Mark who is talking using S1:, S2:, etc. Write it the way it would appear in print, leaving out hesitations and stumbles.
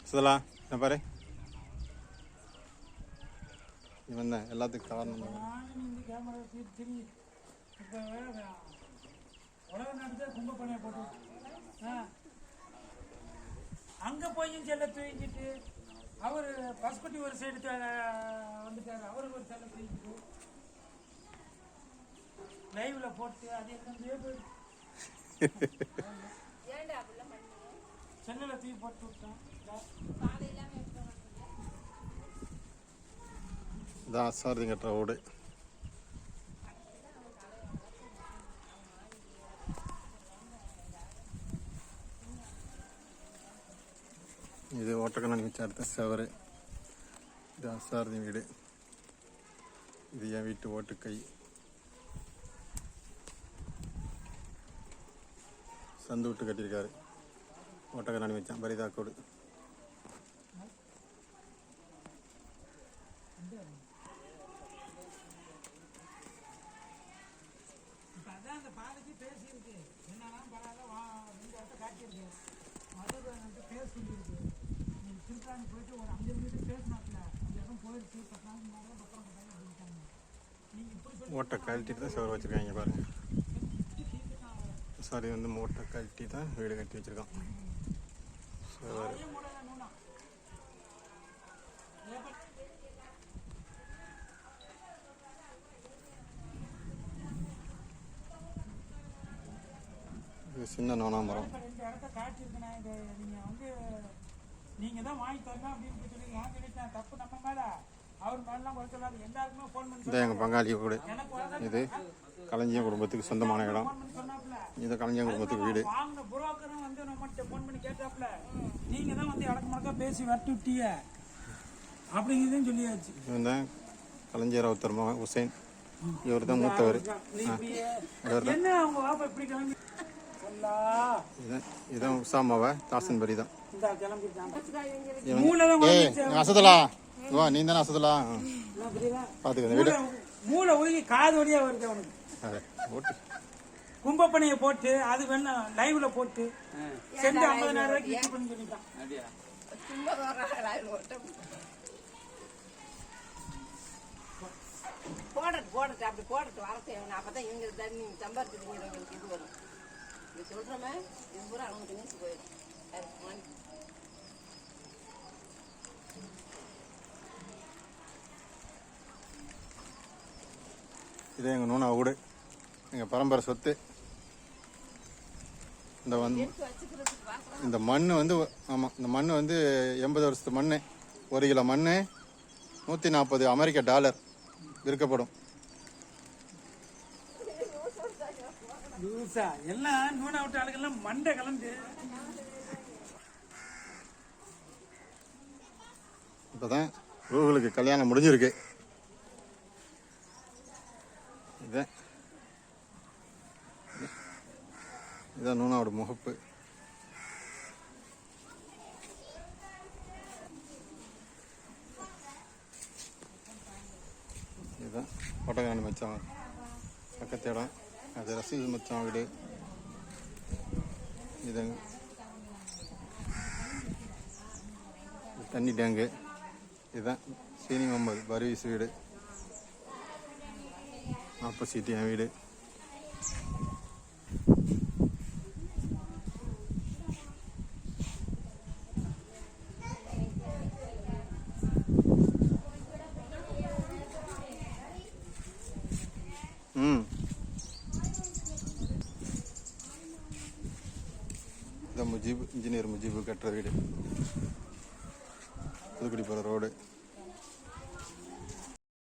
S1: சுதலா என்ன பாரு இவன் தான் எல்லாத்துக்கும் காரணம்.
S2: உலக நாட்டு கும்பப்பணியை போட்டு அங்கே போய் செல்ல தூங்கிட்டு அவர் பசுக்குட்டி ஒரு சைடு வந்துட்டார். அவருக்கு ஒரு செல்ல தூங்கிட்டு லைவ்ல போட்டு அது எங்கே போயிடுச்சு. செல்லில் தூக்கி போட்டு விட்டேன்.
S1: இதான் அசாரதி கட்டுற ஓடு. இது ஓட்டக்கண்ணாடி வச்சு அடுத்த சவரு. இது அசாரதி வீடு. இது என் வீட்டு ஓட்டுக்கை. சந்து விட்டு கட்டியிருக்காரு. ஓட்டக்கண்ணாடி வச்சான் பரிதாக்கோடு.
S2: அந்த பாதைக்கு பேசியிருக்கு என்னன்னா பரவாயில்ல இந்த இடத்த காட்டியிருக்கு. மதுரை பேச சொல்லியிருக்கு. நீங்கள் திருத்தாணி போயிட்டு ஒரு 5 மீட்டர் பேசினாப்புல அந்த இடம் போயிடுச்சு. 10 நாள் முன்னாடி பத்திரம் போட்டாங்க அப்படின்ட்டாங்க. நீங்கள் இப்படி
S1: ஓட்டை கழட்டிட்டு தான் சவர் வச்சுருக்காங்க பாருங்க. சாரி வந்து மூட்டை கழட்டி தான் வீடு கட்டி வச்சுருக்கான். சவர் சின்ன நோனாமரம்.
S2: இந்த இடத்த காட்டியிருக்கேன். இது நீங்கள் வந்து நீங்கள் தான் வாங்கி தரணும் அப்படின்னு சொல்லி நான் சொல்லிட்டேன். தப்பு நம்ம மேலே அவர் மேலாம் குறைச்சலாது. எல்லாருக்குமே ஃபோன் பண்ணி
S1: இதான் எங்கள் பங்காளி கூட. இது களஞ்சியம் குடும்பத்துக்கு சொந்தமான இடம். இது களஞ்சியம் குடும்பத்துக்கு வீடு.
S2: வாங்கின புரோக்கரும் வந்து நம்மகிட்ட ஃபோன் பண்ணி கேட்டாப்புல நீங்கள் தான் வந்து இடக்கு மடக்கா பேசி வரட்டு விட்டீங்க அப்படிங்கிறதையும் சொல்லியாச்சு.
S1: இவன் தான் களஞ்சியர் ஒருத்தர் ஹுசைன். இவர் தான் மூத்தவர்.
S2: என்ன அவங்க வாப்பா இப்படி கிளம்பி
S1: இதான் உசாமாவா தாசன்பரி தான். அசதலா வா நீ தானே அசதலா பாத்துக்க வீடு
S2: மூளை ஒழுகி காது வழியா வருது அவனுக்கு. கும்பப்பணியை போட்டு அது வேணா லைவ்ல போட்டு சென்று 50,000 ரூபாய்க்கு யூஸ் பண்ணி சொல்லிட்டான்.
S3: போடட்டு அப்படி போடட்டு வர தேவை. அப்பதான் இவங்க தண்ணி சம்பாதிச்சுங்களுக்கு இது வரும். சொல்றமே இது பூரா அவங்க நியூஸ் போயிடும்.
S1: இதே எங்கள் நூனா வீடு. எங்கள் பரம்பரை சொத்து. இந்த மண் வந்து ஆமாம் இந்த மண் வந்து 80 வருஷத்து மண். 1 கிலோ மண் $140 அமெரிக்க விற்கப்படும்.
S2: எல்லாம் நூனா விட்டு ஆளுகள்லாம் மண்டை கலந்து
S1: இப்போதான் ரூஹுலுக்கு கல்யாணம் முடிஞ்சிருக்கு. இதான் நூனாவோட முகப்பு. இதுதான் ஓட்டக்காரன் மச்சான் பக்கத்து இடம். அது ரசீது மச்சான் வீடு. இது தண்ணி டேங்கு. இதுதான் சீனி முகமது பர்வீஸ் வீடு. ஆப்போசிட் என் வீடு. இதான் முஜீப் இன்ஜினியர் முஜீபு கட்டுற வீடு. புதுக்குடி போகிற ரோடு.